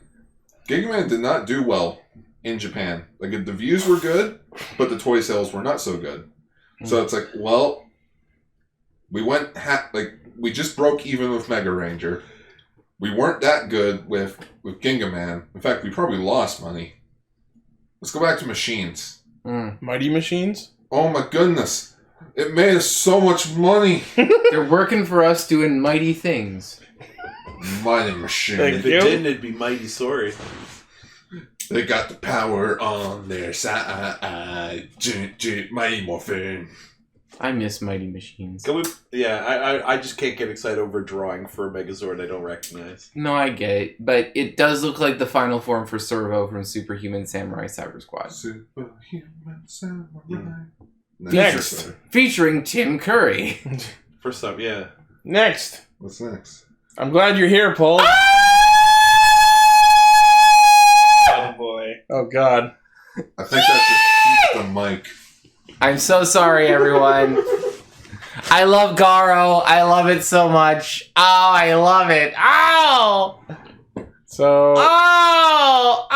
Gingaman did not do well in Japan. Like, the views were good, but the toy sales were not so good. So it's like, well, we we just broke even with Mega Ranger. We weren't that good with Gingaman. In fact, we probably lost money. Let's go back to machines. Mighty Machines? Oh my goodness. It made us so much money. They're working for us doing mighty things. Mighty Machine. If it didn't, it'd be mighty sorry. They got the power on their side. Mighty Morphin. I miss Mighty Machines. Can we, I just can't get excited over a drawing for a Megazord I don't recognize. No, I get it. But it does look like the final form for Servo from Superhuman Samurai Cyber Squad. Superhuman Samurai. Next. Featuring Tim Curry. First time, yeah. Next. What's next? I'm glad you're here, Paul. Oh boy. Oh, God. I think that just keeps the mic. I'm so sorry, everyone. I love Garo. I love it so much. Oh, I love it. Oh! So, Oh,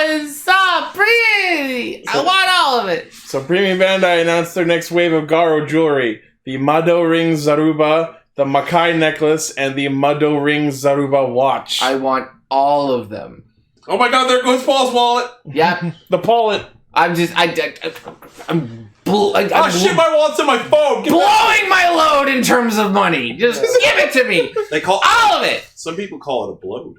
it's so pretty. I want all of it. so Premium Bandai announced their next wave of Garo jewelry. The Mado Ring Zaruba, the Makai necklace, and the Mado Ring Zaruba watch. I want all of them. Oh my god, there goes Paul's wallet! Yep. The Paulet. I'm Oh shit, my wallet's in my phone! Get back. blowing my load in terms of money. Just give it to me. They call All of it. Some people call it a bloat.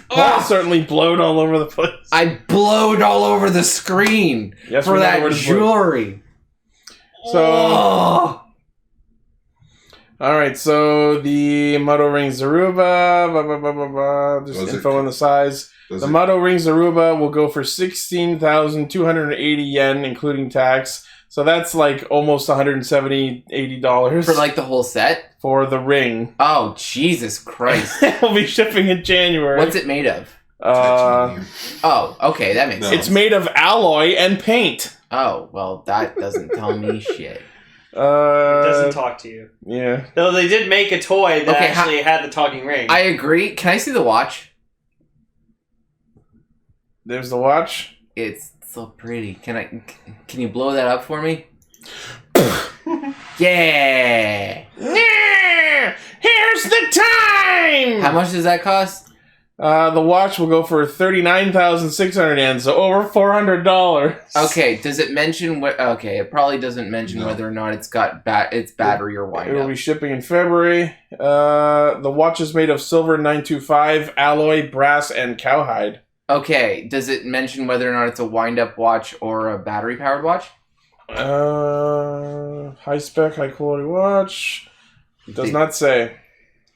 Paul certainly blowed all over the place. I blowed all over the screen Yes, for we know that where to blow. jewelry. So, Oh. alright, so the Mado Ring Zaruba, just Was it- info on the size. Does The it- Mado Ring Zaruba will go for 16,280 yen, including tax. So that's like almost $170, $80 For like the whole set? for the ring. Oh, Jesus Christ. We'll be shipping in January. What's it made of? Titanium. Oh, okay, that makes No. sense. It's made of alloy and paint. Oh, well, that doesn't tell me shit. It doesn't talk to you. Yeah. Though they did make a toy that Okay, actually had the talking ring. I agree. Can I see the watch? There's the watch. It's so pretty. Can you blow that up for me? Yeah. Here's the time! How much does that cost? The watch will go for 39,600 yen, so over $400. Okay, does it mention what? Okay, it probably doesn't mention No. whether or not it's got its battery or wind It will up. be shipping in February. The watch is made of silver 925, alloy, brass, and cowhide. Okay, does it mention whether or not it's a wind up watch or a battery powered watch? High spec, high quality watch. It does not say.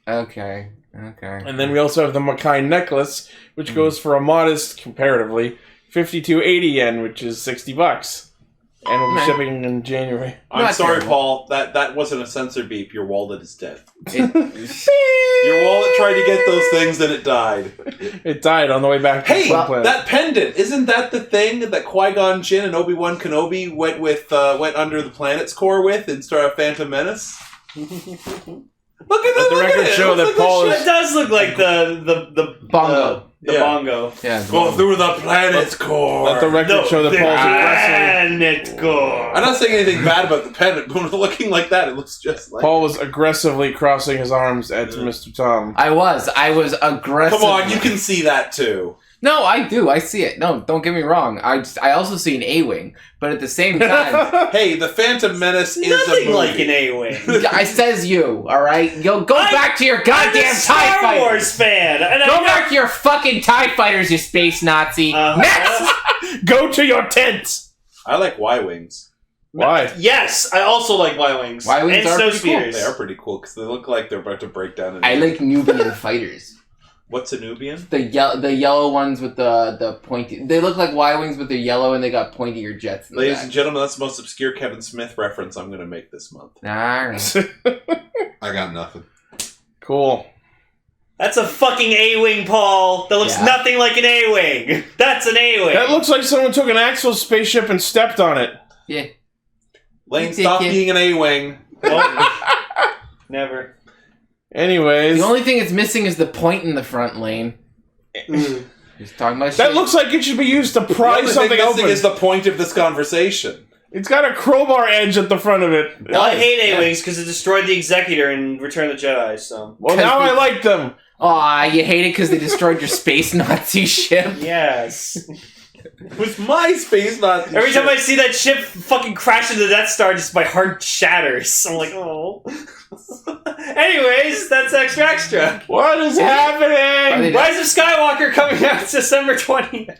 Okay. And then we also have the Makai necklace, which goes for a modest, comparatively, 5280 yen, which is $60. And we'll be Okay. shipping in January. I'm Not sorry, terrible. Paul. That wasn't a sensor beep. Your wallet is dead. It- Your wallet tried to get those things and it died. It died on the way back to Hey, the Sun Planet. that pendant, isn't that the thing that Qui-Gon Jinn and Obi-Wan Kenobi went under the planet's core with in Star Phantom Menace? Look at Let that! the Look record at it. show It that looks like Paul shit. is- It does look like the Bongo. The Yeah. bongo. Yeah. Go through the planet's core. Let the record show that the Paul's aggressively... planet core. I'm not saying anything bad about the pendant, but looking like that, it looks just like. Paul was aggressively crossing his arms at Mr. Tom. I was aggressive. Come on, you can see that too. No, I do. I see it. No, don't get me wrong. I also see an A-wing, but at the same time, Hey, the Phantom Menace is a Nothing movie. like an A-wing. I says you. All right, go back to your I'm goddamn a TIE Star fighters. Wars fan. And Go I back to your fucking TIE fighters, you space Nazi. Next. Go to your tent! I like Y-Wings. Why? Yes, I also like Y-Wings. Y-Wings and are snow pretty cool. speeders. They are pretty cool because they look like they're about to break down. I like Nubian fighters. What's a Nubian? The yellow ones with the pointy. They look like Y-wings, but they're yellow and they got pointier jets. In the Ladies back. and gentlemen, that's the most obscure Kevin Smith reference I'm going to make this month. All right. I got nothing. Cool. That's a fucking A-wing, Paul. That looks Yeah. nothing like an A-wing. That's an A-wing. That looks like someone took an Axel spaceship and stepped on it. Yeah. Lane, You stop take it. being an A-Wing. Nope. Never. Anyways, The only thing it's missing is the point in the front lane. Just talking about that shit. looks like it should be used to The pry only something thing missing open. is the point of this conversation. It's got a crowbar edge at the front of it. Well, I hate A-wings because it destroyed the Executor in Return of the Jedi, so... Well, now I like them. Aw, you hate it because they destroyed your space Nazi ship. Yes. With my space, not Every time I see that ship fucking crash into the Death Star, just my heart shatters. I'm like, oh. Anyways, that's extra. What is happening? Rise of Skywalker coming out December 20th.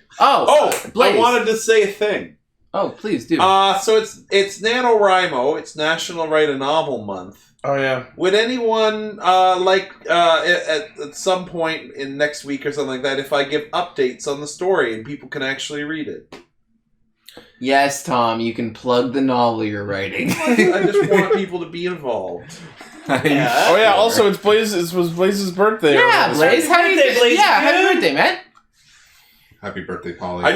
Blaze. I wanted to say a thing. Oh, please do. So it's NaNoWriMo. It's National Write a Novel Month. Oh yeah. Would anyone at some point in next week or something like that, if I give updates on the story and people can actually read it? Yes, Tom, you can plug the novel you're writing. I just want people to be involved. Yeah. Oh yeah. Also, it was Blaze's birthday. Yeah, Blaze. Happy birthday, Blaze. Happy birthday, man. Happy birthday, Polly. I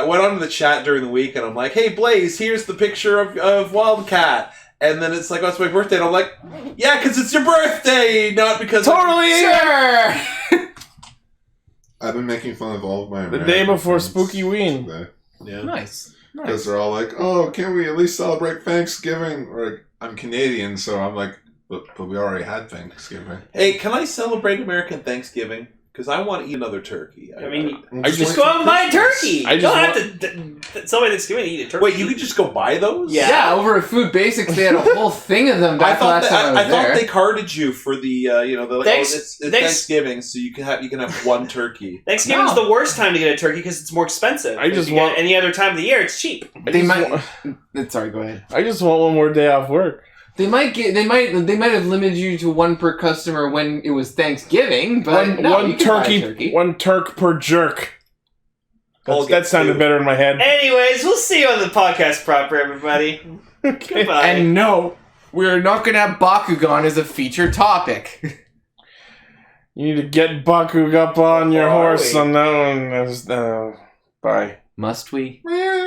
went onto the chat during the week and I'm like, hey Blaze, here's the picture of Wildcat. And then it's like, oh, it's my birthday. And I'm like, yeah, because it's your birthday, not because... Totally! Sure! I've been making fun of all of my The day before friends Spooky Ween. today. Yeah. Nice. Because they're all like, oh, can't we at least celebrate Thanksgiving? Or like, I'm Canadian, so I'm like, but we already had Thanksgiving. Hey, can I celebrate American Thanksgiving? Because I want to eat another turkey. I mean, I just go out and buy a turkey. I You just don't have to celebrate Thanksgiving to eat a turkey. Wait, you could just go buy those? Yeah. Yeah, over at Food Basics, they had a whole thing of them back last time I was there. thought they carded you for the it's Thanksgiving, so you can have one turkey. Thanksgiving's the worst time to get a turkey because it's more expensive. I just If you get want- it any other time of the year, it's cheap. Sorry, go ahead. I just want one more day off work. They might have limited you to one per customer when it was Thanksgiving, but One Turk per jerk. That sounded better in my head. Anyways, we'll see you on the podcast proper, everybody. Goodbye. And no, we're not going to have Bakugan as a feature topic. You need to get Bakug up on your horse on that one. Bye. Must we? Meow.